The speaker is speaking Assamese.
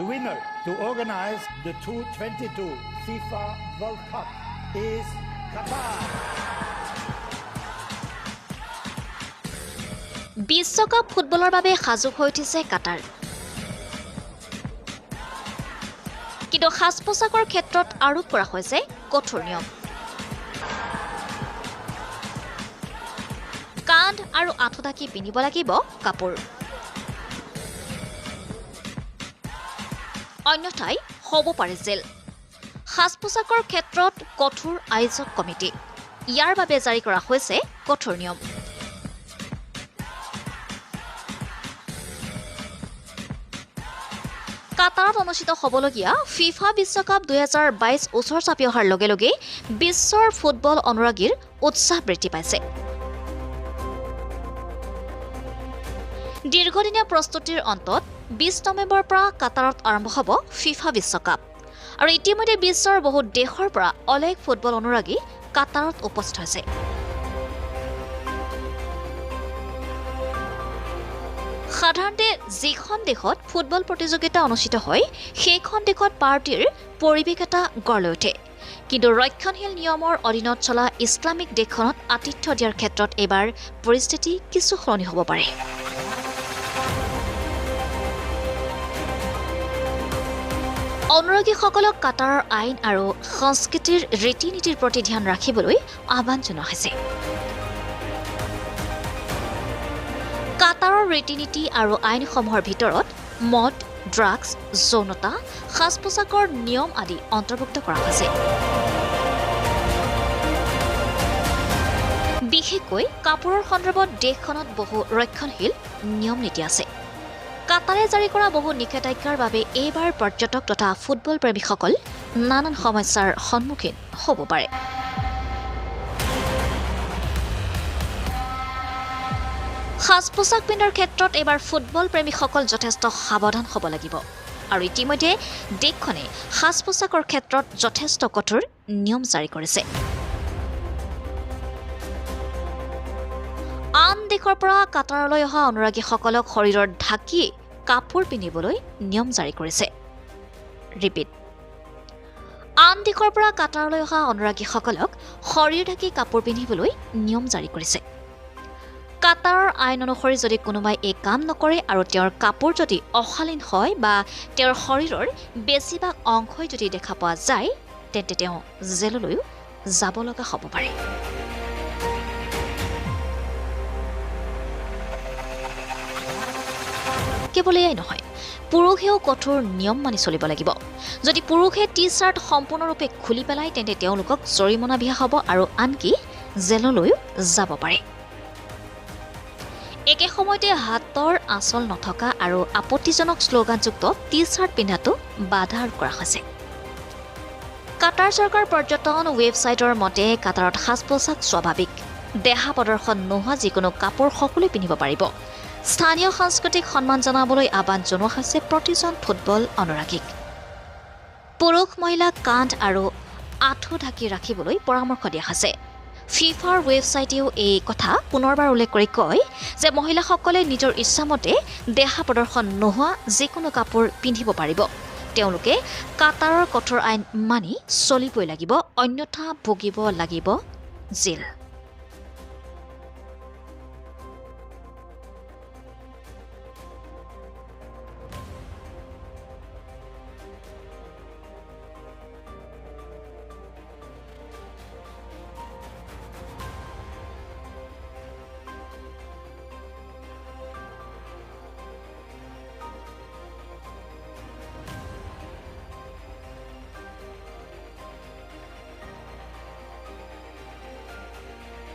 The winner to organize the 2022 FIFA World Cup is Qatar. বিশ্বকাপ ফুটবলৰ বাবে সাজু হৈ উঠিছে কাটাৰ। কিন্তু সাজ-পোছাকৰ ক্ষেত্ৰত আৰোপ কৰা হৈছে কঠোৰ নিয়ম। কান্ধ আৰু আঁঠু ঢাকি পিন্ধিব লাগিব কাপোৰ। অন্যথাই হ'ব পাৰে জেল। সাজ-পোছাকৰ ক্ষেত্ৰত কঠোৰ আয়োজক কমিটি। ইয়াৰ বাবে জাৰি কৰা হৈছে কঠোৰ নিয়ম। কাটাৰত অনুষ্ঠিত হ'বলগীয়া ফিফা বিশ্বকাপ 2022 ওচৰ চাপি অহাৰ লগে লগে বিশ্বৰ ফুটবল অনুৰাগীৰ উৎসাহ বৃদ্ধি পাইছে। দীৰ্ঘদিনীয়া প্ৰস্তুতিৰ অন্তত 20 নৱেম্বৰৰ পৰা কাটাৰত আৰম্ভ হ'ব ফিফা বিশ্বকাপ। আৰু ইতিমধ্যে বিশ্বৰ বহু দেশৰ পৰা অলেখ ফুটবল অনুৰাগী কাটাৰত উপস্থিত হৈছে। সাধাৰণতে যিখন দেশত ফুটবল প্ৰতিযোগিতা অনুষ্ঠিত হয় সেইখন দেশত পাৰ্টিৰ পৰিৱেশ এটা গঢ় লৈ উঠে। কিন্তু ৰক্ষণশীল নিয়মৰ অধীনত চলা ইছলামিক দেশখনত আতিথ্য দিয়াৰ ক্ষেত্ৰত এইবাৰ পৰিস্থিতি কিছু সলনি হ'ব পাৰে। অনুৰাগীসকলক কাটাৰৰ আইন আৰু সংস্কৃতিৰ ৰীতি নীতিৰ প্ৰতি ধ্যান ৰাখিবলৈ আহ্বান জনোৱা হৈছে। কাটাৰৰ ৰীতি নীতি আৰু আইনসমূহৰ ভিতৰত মদ, ড্ৰাগছ, যৌনতা, সাজ-পোছাকৰ নিয়ম আদি অন্তৰ্ভুক্ত কৰা হৈছে। বিশেষকৈ কাপোৰৰ সন্দৰ্ভত দেশখনত বহু ৰক্ষণশীল নিয়ম নীতি আছে। কাটাৰে জাৰি কৰা বহু নিষেধাজ্ঞাৰ বাবে এইবাৰ পৰ্যটক তথা ফুটবল প্ৰেমীসকল নানান সমস্যাৰ সন্মুখীন হ'ব পাৰে। সাজ-পোছাক পিন্ধাৰ ক্ষেত্ৰত এইবাৰ ফুটবল প্ৰেমীসকল যথেষ্ট সাৱধান হ'ব লাগিব। আৰু ইতিমধ্যে দেশখনে সাজ-পোছাকৰ ক্ষেত্ৰত যথেষ্ট কঠোৰ নিয়ম জাৰি কৰিছে। আন দেশৰ পৰা কাটাৰলৈ অহা অনুৰাগীসকলক শৰীৰৰ ঢাকি কাপোৰ পিন্ধিবলৈ নিয়ম জাৰি কৰিছে। ৰিপিট, আন দেশৰ পৰা কাটাৰলৈ অহা অনুৰাগীসকলক শৰীৰ ঢাকি কাপোৰ পিন্ধিবলৈ নিয়ম জাৰি কৰিছে। কাটাৰৰ আইন অনুসৰি যদি কোনোবাই এই কাম নকৰে আৰু তেওঁৰ কাপোৰ যদি অশালীন হয় বা তেওঁৰ শৰীৰৰ বেছিভাগ অংশই যদি দেখা পোৱা যায় তেন্তে তেওঁ জেললৈও যাব লগা হ'ব পাৰে। কেৱল এয়াই নহয়, পুৰুষেও কঠোৰ নিয়ম মানি চলিব লাগিব। যদি পুৰুষে টি-চাৰ্ট সম্পূৰ্ণৰূপে খুলি পেলায় তেন্তে তেওঁলোকক জৰিমনা বিহা হ'ব আৰু আনকি জেললৈও যাব পাৰে। একে সময়তে হাতৰ আঁচল নথকা আৰু আপত্তিজনক শ্লোগানযুক্ত টি-চাৰ্ট পিন্ধাটো বাধা আৰোপ কৰা হৈছে। কাটাৰ চৰকাৰ পৰ্যটন ৱেবছাইটৰ মতে কাটাৰত সাজ-পোছাক স্বাভাৱিক। দেহা প্ৰদৰ্শন নোহোৱা যিকোনো কাপোৰ সকলোৱে পিন্ধিব পাৰিব। স্থানীয় সাংস্কৃতিক সন্মান জনাবলৈ আহ্বান জনোৱা হৈছে প্ৰতিজন ফুটবল অনুৰাগীক। পুৰুষ মহিলাক কান্ধ আৰু আঁঠু ঢাকি ৰাখিবলৈ পৰামৰ্শ দিয়া হৈছে। ফিফাৰ ৱেবছাইটেও এই কথা পুনৰবাৰ উল্লেখ কৰি কয় যে মহিলাসকলে নিজৰ ইচ্ছামতে দেহা প্ৰদৰ্শন নোহোৱা যিকোনো কাপোৰ পিন্ধিব পাৰিব। তেওঁলোকে কাটাৰৰ কঠোৰ আইন মানি চলিবই লাগিব, অন্যথা ভুগিব লাগিব জেল।